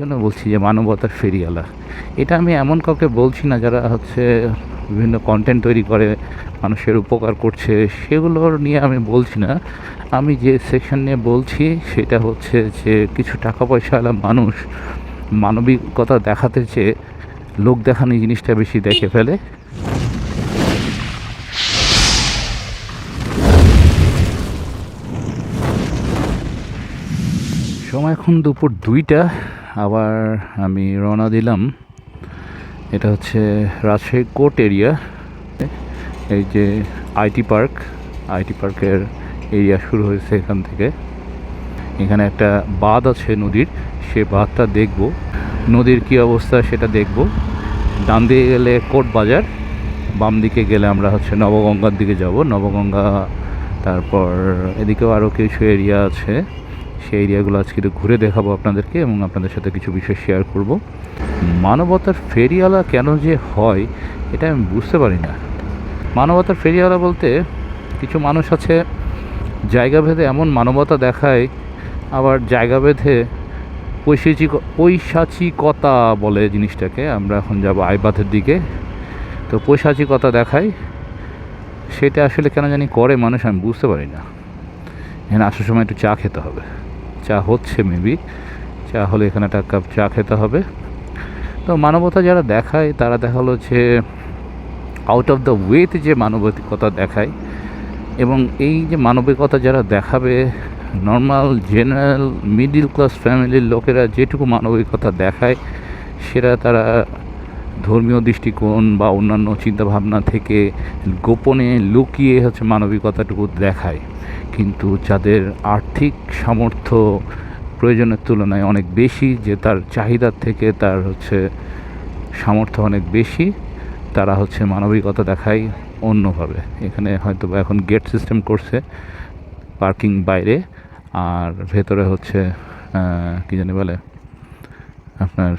জন্য বলছি যে মানবতার ফেরিওয়ালা। এটা আমি এমন কাউকে বলছি না যারা হচ্ছে বিভিন্ন কন্টেন্ট তৈরি করে মানুষের উপকার করছে, সেগুলোর নিয়ে আমি বলছি না। আমি যে সেকশন নিয়ে বলছি সেটা হচ্ছে যে কিছু টাকা পয়সাওয়ালা মানুষ মানবিকতা দেখাতে চেয়ে লোক দেখানো জিনিসটা বেশি দেখে ফেলে। সময় এখন দুপুর 2টা। আবার আমি রওনা দিলাম। এটা হচ্ছে রাজশাহী কোর্ট এরিয়া। এই যে আইটি পার্কের এরিয়া শুরু হয়েছে এখান থেকে। এখানে একটা বাঁধ আছে নদীর, সে বাঁধটা দেখব, নদীর কী অবস্থা সেটা দেখব। ডান দিকে গেলে কোর্ট বাজার, বাম দিকে গেলে আমরা হচ্ছে নবগঙ্গার দিকে যাব। নবগঙ্গা, তারপর এদিকেও আরও কিছু এরিয়া আছে, সেই এরিয়াগুলো আজকে একটু ঘুরে দেখাবো আপনাদেরকে এবং আপনাদের সাথে কিছু বিষয় শেয়ার করব। মানবতার ফেরিওয়ালা কেন যে হয় এটা আমি বুঝতে পারি না। মানবতার ফেরিওয়ালা বলতে কিছু মানুষ আছে জায়গাভেদে এমন মানবতা দেখায়, আবার জায়গাভেদে পৈশাচিকতা বলে জিনিসটাকে। আমরা এখন যাব আইবাদের দিকে। তো পৈশাচিকতা দেখায়, সেটা আসলে কেন জানি করে মানুষ, আমি বুঝতে পারি না। এখানে আসার সময় একটু চা খেতে হবে, চা হচ্ছে মেবি, চা হলে এখানে একটা কাপ চা খেতে হবে। তো মানবতা যারা দেখায় তারা দেখালো যে আউট অফ দ্য ওয়েতে যে মানবিকতা দেখায়, এবং এই যে মানবিকতা যারা দেখাবে, নর্মাল জেনারেল মিডিল ক্লাস ফ্যামিলির লোকেরা যেটুকু মানবিকতা দেখায় সেটা তারা ধর্মীয় দৃষ্টিকোণ বা অন্যান্য চিন্তাভাবনা থেকে গোপনে লুকিয়ে হচ্ছে মানবিকতাটুকু দেখায়। কিন্তু যাদের আর্থিক সামর্থ্য প্রয়োজনের তুলনায় অনেক বেশি, যে তার চাহিদার থেকে তার হচ্ছে সামর্থ্য অনেক বেশি, তারা হচ্ছে মানবিকতা দেখায় অন্যভাবে। এখানে হয়তো বা এখন গেট সিস্টেম করছে পার্কিং বাইরে, আর ভেতরে হচ্ছে কী জানি বলে আপনার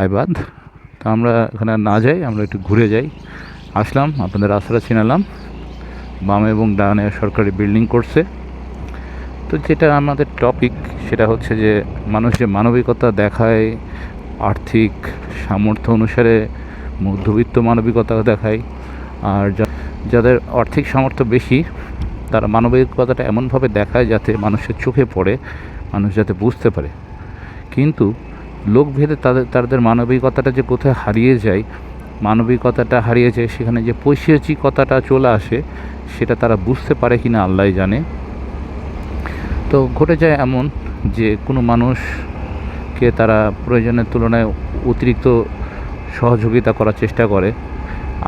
আইবাদ। তো আমরা এখানে না যাই, আমরা একটু ঘুরে যাই। আসলাম, আপনাদের রাস্তাটা চিনালাম, বামে এবং ডানে সরকারি বিল্ডিং করছে। তো যেটা আমাদের টপিক সেটা হচ্ছে যে মানুষ যে মানবিকতা দেখায় আর্থিক সামর্থ্য অনুসারে, মধ্যবিত্ত মানবিকতা দেখায়, আর যাদের আর্থিক সামর্থ্য বেশি তারা মানবিকতাটা এমনভাবে দেখায় যাতে মানুষের চোখে পড়ে, মানুষ যাতে বুঝতে পারে। কিন্তু লোকভেদে তাদের মানবিকতাটা যে কোথায় হারিয়ে যায়, মানবিকতাটা হারিয়ে যায় সেখানে যে পৈশাচিকতাটা চলে আসে, সেটা তারা বুঝতে পারে কি না আল্লাহই জানে। তো ঘটে যায় এমন যে কোনো মানুষকে তারা প্রয়োজনের তুলনায় অতিরিক্ত সহযোগিতা করার চেষ্টা করে,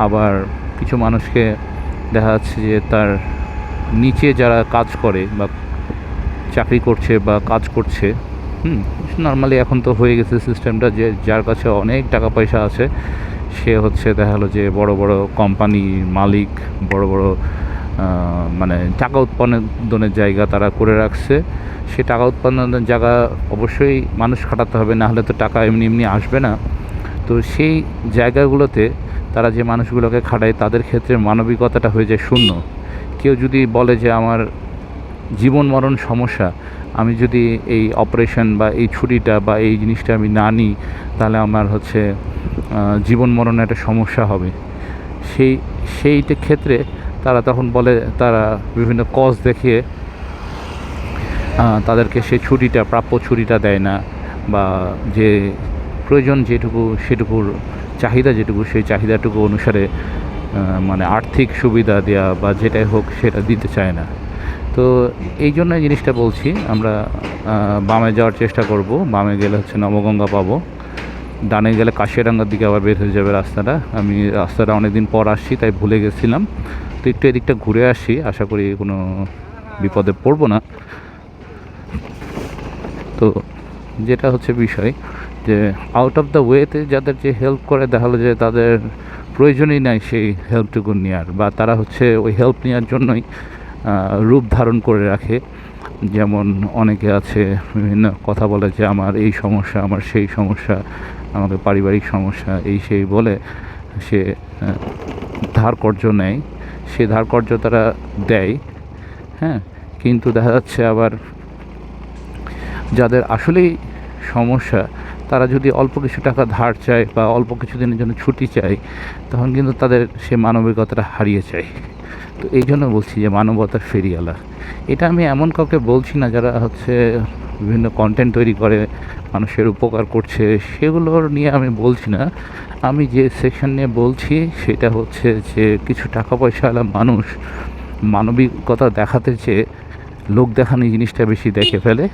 আবার কিছু মানুষকে দেখা যাচ্ছে যে তার নিচে যারা কাজ করে বা চাকরি করছে বা কাজ করছে, নর্মালি এখন তো হয়ে গেছে সিস্টেমটা যে যার কাছে অনেক টাকা পয়সা আছে সে হচ্ছে দেখা হলো যে বড় বড় কোম্পানির মালিক, বড় বড় মানে টাকা উৎপাদনের জায়গা তারা করে রাখছে। সে টাকা উৎপাদনের জায়গা অবশ্যই মানুষ খাটাতে হবে, না হলে তো টাকা এমনি এমনি আসবে না। তো সেই জায়গাগুলোতে তারা যে মানুষগুলোকে খাটায় তাদের ক্ষেত্রে মানবিকতাটা হয়ে যায় শূন্য। কেউ যদি বলে যে আমার জীবন মরণ সমস্যা, আমি যদি এই অপারেশন বা এই ছুটিটা বা এই জিনিসটা আমি না নিই তাহলে আমার হচ্ছে জীবন মরণের একটা সমস্যা হবে, সেইটা ক্ষেত্রে তারা তখন বলে, তারা বিভিন্ন কজ দেখিয়ে তাদেরকে সেই ছুটিটা, প্রাপ্য ছুটিটা দেয় না, বা যে প্রয়োজন যেটুকু সেটুকুর চাহিদা যেটুকু সেই চাহিদাটুকু অনুসারে মানে আর্থিক সুবিধা দেওয়া বা যেটাই হোক সেটা দিতে চায় না। তো এই জন্য জিনিসটা বলছি, আমরা বামে যাওয়ার চেষ্টা করব। বামে গেলে হচ্ছে নবগঙ্গা পাবো, ডানে গেলে কাশিয়াডাঙ্গার দিকে আবার বের হয়ে যাবে রাস্তাটা। আমি রাস্তাটা অনেক দিন পর আসছি তাই ভুলে গেছিলাম, তো একটু এদিকটা ঘুরে আসি, আশা করি কোনো বিপদে পড়বো না। তো যেটা হচ্ছে বিষয় যে আউট অফ দ্য ওয়েতে যাদের যে হেল্প করে দেখালো যে তাদের প্রয়োজনই নাই সেই হেল্পটুকু নেওয়ার, বা তারা হচ্ছে ওই হেল্প নেওয়ার জন্যই রূপ ধারণ করে রাখে। যেমন অনেকে আছে বিভিন্ন কথা বলে যে আমার এই সমস্যা, আমার সেই সমস্যা, আমাদের পারিবারিক সমস্যা, এই সেই বলে সে ধার কর্জ নেয়, সে ধার কর্জ তারা দেয়। হ্যাঁ, কিন্তু দেখা যাচ্ছে আবার যাদের আসলেই সমস্যা, তারা যদি অল্প কিছু টাকা ধার চায় বা অল্প কিছু দিনের জন্য ছুটি চায়, তখন কিন্তু তাদের সে মানবিকতাটা হারিয়ে যায়। তো এই জন্য বলছি যে মানবতার ফেরিওয়ালা। এটা আমি এমন কাউকে বলছি না যারা হচ্ছে বিভিন্ন কন্টেন্ট তৈরি করে মানুষের উপকার করছে, সেগুলোর নিয়ে আমি বলছি না। আমি যে সেকশন নিয়ে বলছি সেটা হচ্ছে যে কিছু টাকা পয়সাওয়ালা মানুষ মানবিকতা দেখাতে চেয়ে লোক দেখানো জিনিসটা বেশি দেখে ফেলে।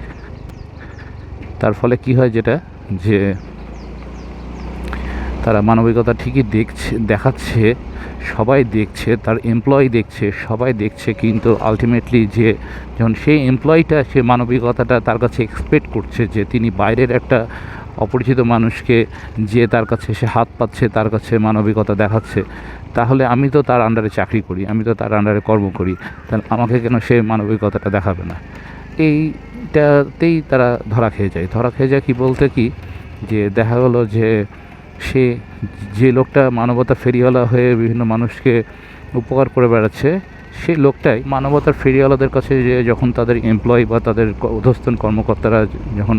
তার ফলে কি হয়, যেটা যে তারা মানবিকতা ঠিকই দেখাচ্ছে, সবাই দেখছে, তার এমপ্লয়ি দেখছে, সবাই দেখছে, কিন্তু আলটিমেটলি যে যখন সেই এমপ্লয়িটা সে মানবিকতাটা তার কাছে এক্সপেক্ট করছে, যে তিনি বাইরের একটা অপরিচিত মানুষকে যে তার কাছে সে হাত পাচ্ছে, তার কাছে মানবিকতা দেখাচ্ছে, তাহলে আমি তো তার আন্ডারে চাকরি করি, আমি তো তার আন্ডারে কর্ম করি, তাহলে আমাকে কেন সে মানবিকতাটা দেখাবে না? এইটাতেই তারা ধরা খেয়ে যায়। কি বলতে কি, যে দেখা গেলো যে সে যে লোকটা মানবতা ফেরিওয়ালা হয়ে বিভিন্ন মানুষকে উপকার করে বেড়াচ্ছে, সেই লোকটাই মানবতার ফেরিওয়ালাদের কাছে যে যখন তাদের এমপ্লয়ি বা তাদের অধস্তন কর্মকর্তারা যখন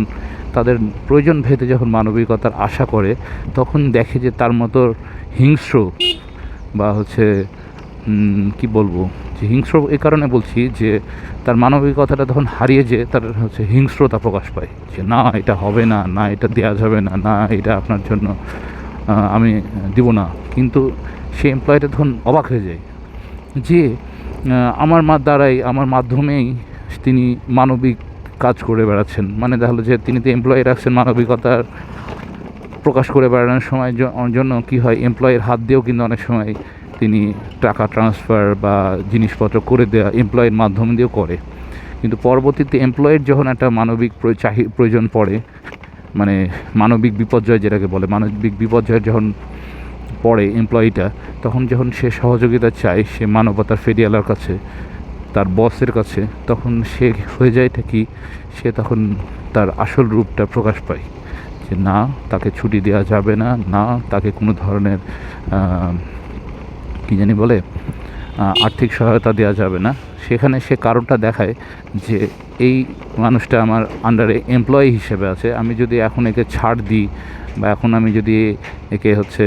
তাদের প্রয়োজন ভেদে যখন মানবিকতার আশা করে, তখন দেখে যে তার মতো হিংস্র বা হচ্ছে কি বলবো, যে হিংস্র এই কারণে বলছি যে তার মানবিকতাটা তখন হারিয়ে যে তার হচ্ছে হিংস্রতা প্রকাশ পায়, যে না এটা হবে না, না এটা দেওয়া যাবে না, না এটা আপনার জন্য আমি দিব না। কিন্তু সে এমপ্লয়িটা তখন অবাক হয়ে যায় যে আমার আমার মাধ্যমেই তিনি মানবিক কাজ করে বেড়াচ্ছেন। মানে দেখা হলো যে তিনি তো এমপ্লয়ি রাখছেন মানবিকতার প্রকাশ করে বেড়ানোর সময় জন্য কী হয়, এমপ্লয়ের হাত দিয়েও কিন্তু অনেক সময় তিনি টাকা ট্রান্সফার বা জিনিসপত্র করে দেওয়া এমপ্লয়ের মাধ্যম দিয়েও করে। কিন্তু পরবর্তীতে এমপ্লয়ের যখন একটা মানবিক প্রয়োজন পড়ে, মানে মানবিক বিপর্যয় যেটাকে বলে, মানবিক বিপর্যয় যখন পড়ে এমপ্লয়িটা, তখন যখন সে সহযোগিতা চায় সে মানবতার ফেরিওয়ালার কাছে, তার বসের কাছে, তখন সে হয়ে যায় কি, সে তখন তার আসল রূপটা প্রকাশ পায়, যে না তাকে ছুটি দেওয়া যাবে না, না তাকে কোনো ধরনের কী জানি বলে আর্থিক সহায়তা দেওয়া যাবে না। সেখানে সে কারণটা দেখায় যে এই মানুষটা আমার আন্ডারে এমপ্লয়ি হিসেবে আছে, আমি যদি এখন একে ছাড় দিই বা এখন আমি যদি একে হচ্ছে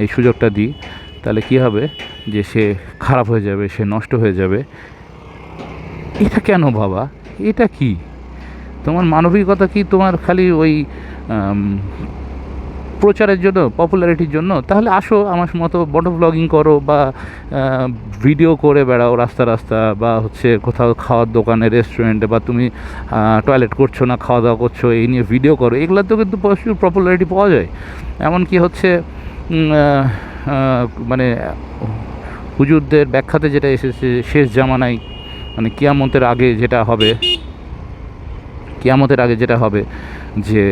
এই সুযোগটা দিই, তাহলে কী হবে, যে সে খারাপ হয়ে যাবে, সে নষ্ট হয়ে যাবে। এটা কেন বাবা? এটা কি তোমার মানবিকতা? কি তোমার খালি ওই প্রচারের জন্য, পপুলারিটির জন্য? তাহলে আসো আমার মতো বটো ব্লগিং করো বা ভিডিও করে বেড়াও রাস্তা বা হচ্ছে কোথাও খাওয়ার দোকানে, রেস্টুরেন্টে, বা তুমি টয়লেট করছো না খাওয়া দাওয়া করছো, এই নিয়ে ভিডিও করো। এগুলোতেও কিন্তু প্রচুর পপুলারিটি পাওয়া যায়। এমনকি হচ্ছে মানে হুজুরদের ব্যাখ্যাতে যেটা এসেছে শেষ জামানায়, মানে কিয়ামতের আগে যেটা হবে যে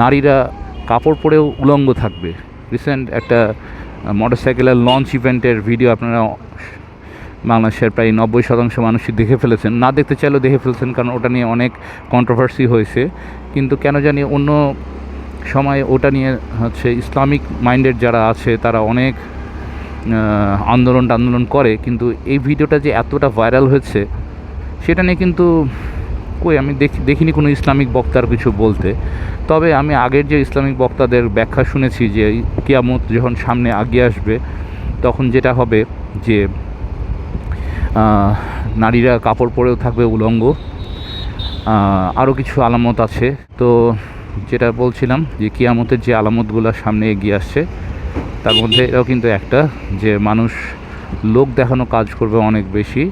নারীরা কাপড় পরেও উলঙ্গ থাকবে। রিসেন্ট একটা মোটরসাইকেলের লঞ্চ ইভেন্টের ভিডিও আপনারা বাংলাদেশের প্রায় 90% মানুষই দেখে ফেলেছেন, না দেখতে চাইলেও দেখে ফেলেছেন, কারণ ওটা নিয়ে অনেক কন্ট্রোভার্সি হয়েছে। কিন্তু কেন জানি অন্য সময় ওটা নিয়ে হচ্ছে ইসলামিক মাইন্ডেড যারা আছে তারা অনেক আন্দোলন করে, কিন্তু এই ভিডিওটা যে এতটা ভাইরাল হয়েছে সেটা নিয়ে কিন্তু আমি দেখিনি কোনো ইসলামিক বক্তার কিছু বলতে। তবে আমি আগের যে ইসলামিক বক্তাদের ব্যাখ্যা শুনেছি যে কিয়ামত যখন সামনে আগিয়ে আসবে, তখন যেটা হবে যে নারীরা কাপড় পরেও থাকবে উলঙ্গ। আরও কিছু আলামত আছে। তো যেটা বলছিলাম যে কিয়ামতের যে আলামতগুলো সামনে এগিয়ে আসছে, তার মধ্যে এটাও কিন্তু একটা, যে মানুষ লোক দেখানো কাজ করবে অনেক বেশি,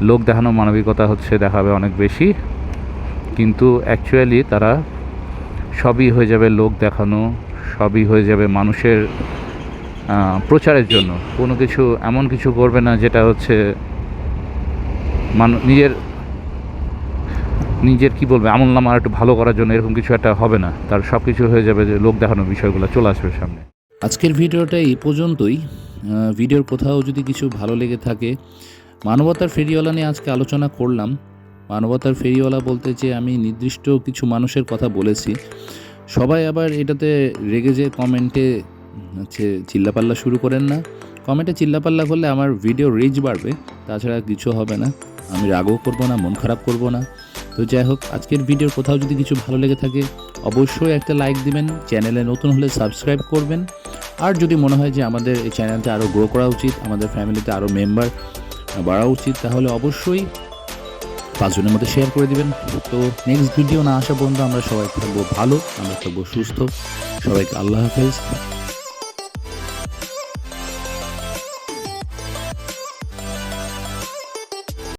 লোক দেখানো মানবিকতা দেখাবে অনেক বেশি, কিন্তু অ্যাকচুয়ালি তারা সবই হয়ে যাবে লোক দেখানো, সবই হয়ে যাবে মানুষের প্রচারের জন্য। কোনো কিছু এমন কিছু করবে না যেটা নিজের কি বলবে আমলনামা একটু ভালো করার জন্য, এরকম কিছু একটা হবে না। তার সব কিছু হয়ে যাবে যে লোক দেখানোর বিষয়গুলো চলে আসবে সামনে। আজকের ভিডিওটা এই পর্যন্তই। ভিডিওর কোথাও যদি কিছু ভালো লেগে থাকে, মানবতার ফেরিওয়ালা নিয়ে আজকে আলোচনা করলাম। মানবতার ফেরিওয়ালা বলতে যে আমি নির্দিষ্ট কিছু মানুষের কথা বলেছি, সবাই আবার এটাতে রেগে যে কমেন্টে চিল্লাপাল্লা শুরু করেন না। কমেন্টে চিল্লাপাল্লা করলে আমার ভিডিও রিচ বাড়বে, তাছাড়া কিছু হবে না। আমি রাগও করব না, মন খারাপ করব না। তো যাই হোক, আজকের ভিডিওর কোথাও যদি কিছু ভালো লেগে থাকে অবশ্যই একটা লাইক দিবেন, চ্যানেলে নতুন হলে সাবস্ক্রাইব করবেন। আর যদি মনে হয় যে আমাদের এই চ্যানেলটা আরও গ্রো করা উচিত, আমাদের ফ্যামিলিতে আরও মেম্বার বাড়া উচিত, তাহলে অবশ্যই 5 জনের মধ্যে শেয়ার করে দিবেন। তো নেক্সট ভিডিও না আসা পর্যন্ত আমরা সবাই থাকবো ভালো, আমরা থাকবো সুস্থ। সবাইকে আল্লাহ হাফেজ।